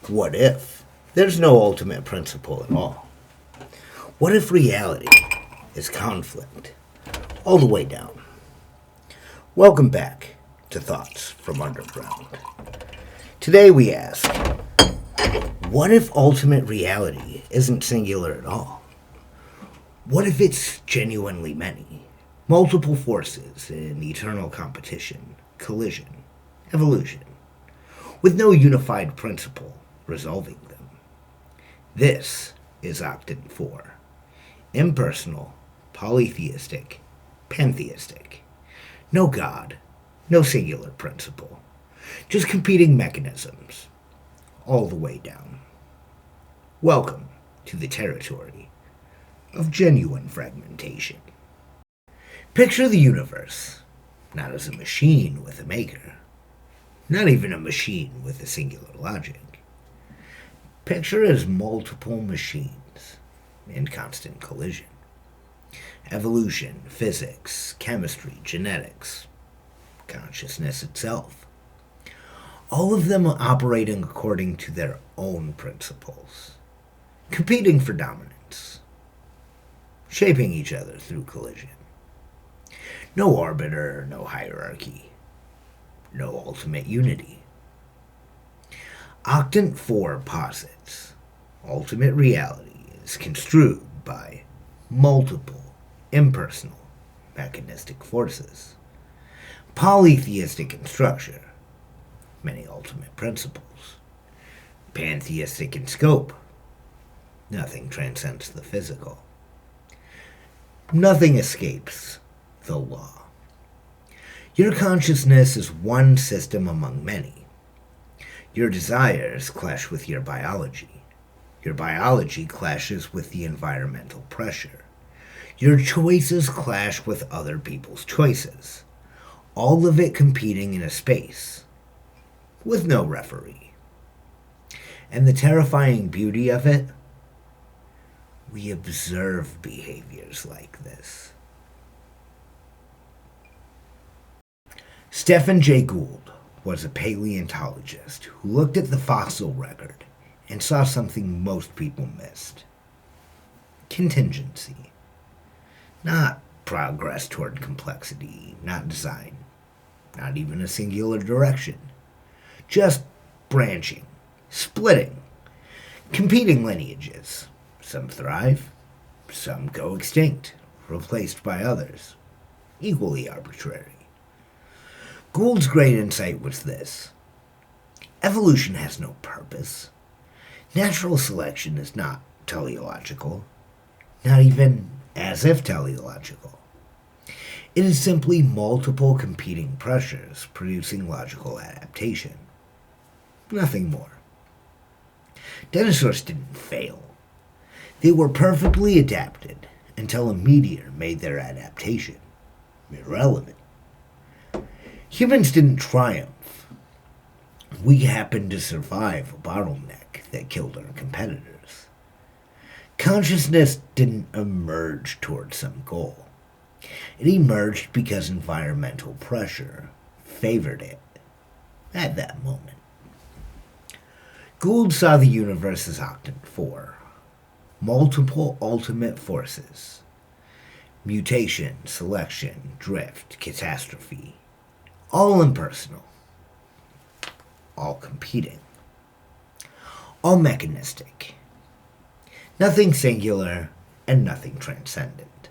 What if there's no ultimate principle at all? What if reality is conflict all the way down? Welcome back to Thoughts from Underground. Today we ask, what if ultimate reality isn't singular at all? What if it's genuinely many? Multiple forces in eternal competition, collision, evolution, with no unified principle resolving them. This is Octant 4. Impersonal, polytheistic, pantheistic. No God, no singular principle. Just competing mechanisms, all the way down. Welcome to the territory of genuine fragmentation. Picture the universe, not as a machine with a maker, not even a machine with a singular logic. Picture it as multiple machines in constant collision. Evolution, physics, chemistry, genetics, consciousness itself. All of them operating according to their own principles, competing for dominance, shaping each other through collision. No arbiter, no hierarchy, no ultimate unity. Octant 4 posits ultimate reality is construed by multiple, impersonal, mechanistic forces. Polytheistic in structure, many ultimate principles. Pantheistic in scope, nothing transcends the physical. Nothing escapes the law. Your consciousness is one system among many. Your desires clash with your biology. Your biology clashes with the environmental pressure. Your choices clash with other people's choices. All of it competing in a space with no referee. And the terrifying beauty of it, we observe behaviors like this. Jay Gould was a paleontologist who looked at the fossil record and saw something most people missed. Contingency. Not progress toward complexity, not design, not even a singular direction. Just branching, splitting, competing lineages. Some thrive, some go extinct, replaced by others, equally arbitrary. Gould's great insight was this: evolution has no purpose. Natural selection is not teleological, not even as if teleological. It is simply multiple competing pressures producing logical adaptation. Nothing more. Dinosaurs didn't fail. They were perfectly adapted until a meteor made their adaptation irrelevant. Humans didn't triumph. We happened to survive a bottleneck that killed our competitors. Consciousness didn't emerge toward some goal. It emerged because environmental pressure favored it at that moment. Gould saw the universe as Octant 4. Multiple ultimate forces. Mutation, selection, drift, catastrophe. All impersonal. All competing. All mechanistic. Nothing singular and nothing transcendent.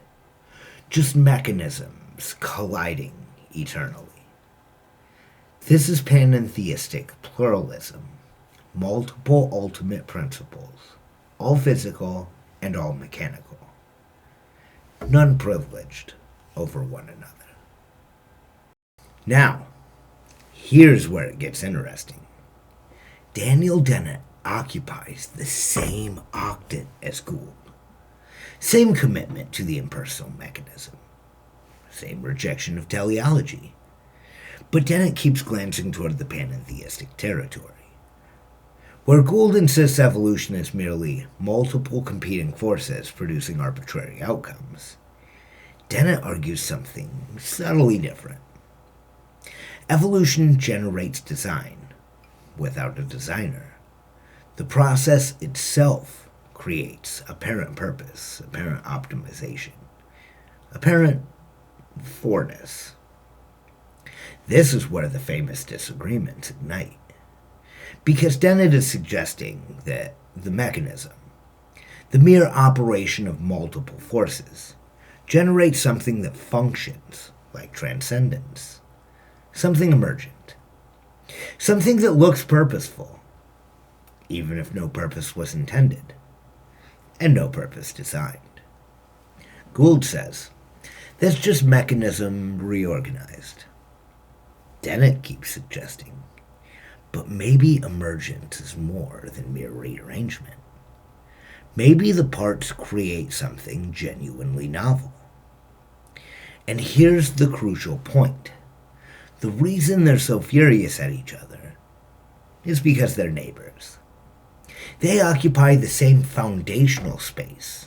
Just mechanisms colliding eternally. This is pantheistic pluralism. Multiple ultimate principles. All physical and all mechanical. None privileged over one another. Now, here's where it gets interesting. Dennett occupies the same octant as Gould. Same commitment to the impersonal mechanism. Same rejection of teleology. But Dennett keeps glancing toward the pantheistic territory, where Gould insists evolution is merely multiple competing forces producing arbitrary outcomes. Dennett argues something subtly different. Evolution generates design without a designer. The process itself creates apparent purpose, apparent optimization, apparent forness. This is where the famous disagreements ignite, because Dennett is suggesting that the mechanism, the mere operation of multiple forces, generates something that functions like transcendence, something emergent, something that looks purposeful, even if no purpose was intended, and no purpose designed. Gould says, that's just mechanism reorganized. Dennett keeps suggesting, but maybe emergence is more than mere rearrangement. Maybe the parts create something genuinely novel. And here's the crucial point. The reason they're so furious at each other is because they're neighbors. They occupy the same foundational space,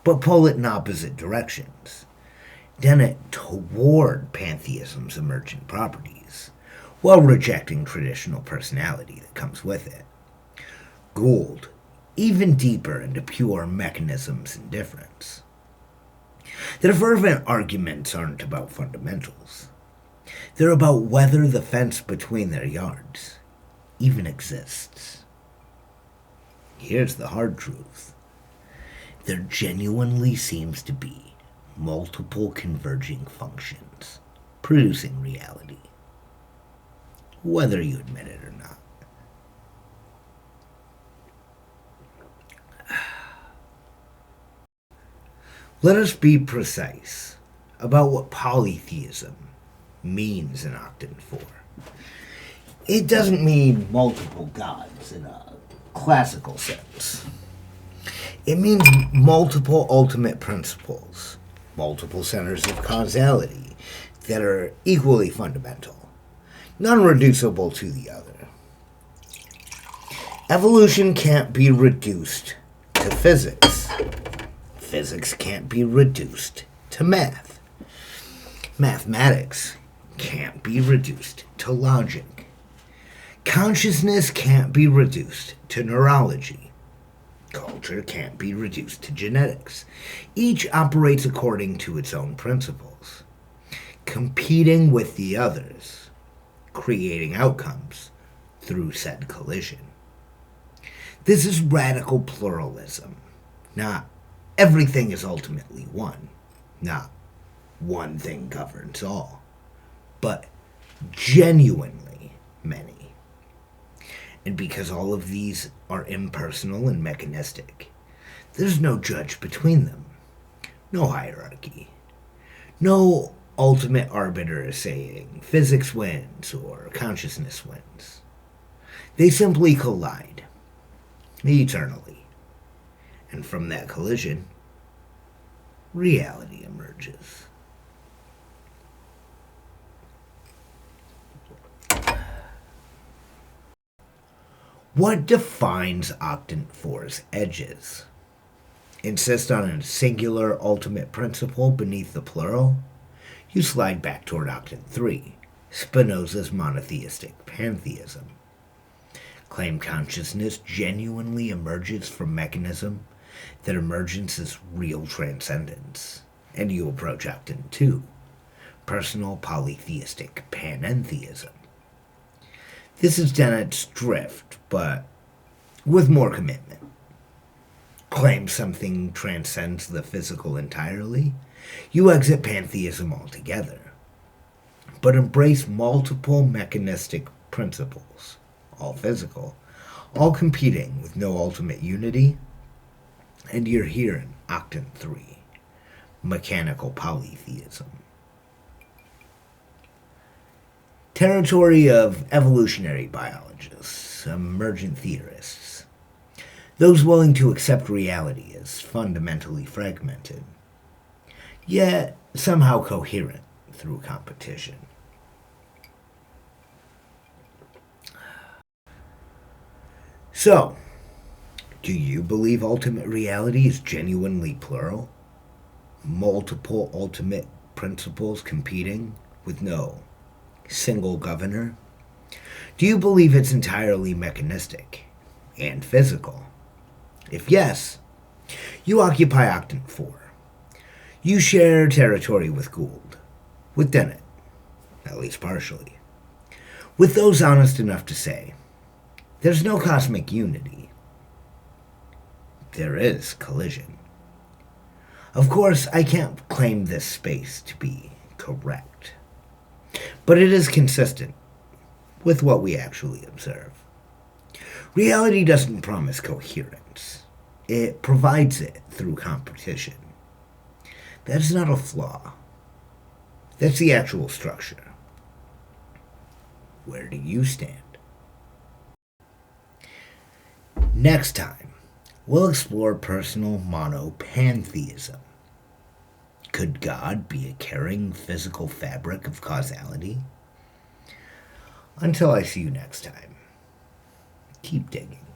but pull it in opposite directions. Dennett toward pantheism's emergent properties, while rejecting traditional personality that comes with it. Gould, even deeper into pure mechanism's indifference. Their fervent arguments aren't about fundamentals. They're about whether the fence between their yards even exists. Here's the hard truth. There genuinely seems to be multiple converging functions producing reality, whether you admit it or not. Let us be precise about what polytheism means in Octant 4. It doesn't mean multiple gods in a classical sense. It means multiple ultimate principles, multiple centers of causality that are equally fundamental, non-reducible to the other. Evolution can't be reduced to physics. Physics can't be reduced to math. Mathematics can't be reduced to logic. Consciousness can't be reduced to neurology. Culture can't be reduced to genetics. Each operates according to its own principles, competing with the others, creating outcomes through said collision. This is radical pluralism, not everything is ultimately one, not one thing governs all, but genuinely many. And because all of these are impersonal and mechanistic, there's no judge between them, no hierarchy, no ultimate arbiter saying physics wins or consciousness wins. They simply collide, eternally. And from that collision, reality emerges. What defines Octant 4's edges? Insist on a singular ultimate principle beneath the plural? You slide back toward Octant 3, Spinoza's monotheistic pantheism. Claim consciousness genuinely emerges from mechanism, that emergence is real transcendence, and you approach Octant 2, personal polytheistic panentheism. This is Dennett's drift, but with more commitment. Claim something transcends the physical entirely, you exit pantheism altogether, but embrace multiple mechanistic principles, all physical, all competing with no ultimate unity, and you're here in Octant 3, mechanical polytheism. Territory of evolutionary biologists, emergent theorists, those willing to accept reality as fundamentally fragmented, yet somehow coherent through competition. So, do you believe ultimate reality is genuinely plural? Multiple ultimate principles competing with no single governor? Do you believe it's entirely mechanistic, and physical? If yes, you occupy Octant 4. You share territory with Gould, with Dennett, at least partially, with those honest enough to say, there's no cosmic unity. There is collision. Of course, I can't claim this space to be correct, but it is consistent with what we actually observe. Reality doesn't promise coherence. It provides it through competition. That's not a flaw. That's the actual structure. Where do you stand? Next time, we'll explore personal monopantheism. Could God be a caring physical fabric of causality? Until I see you next time, keep digging.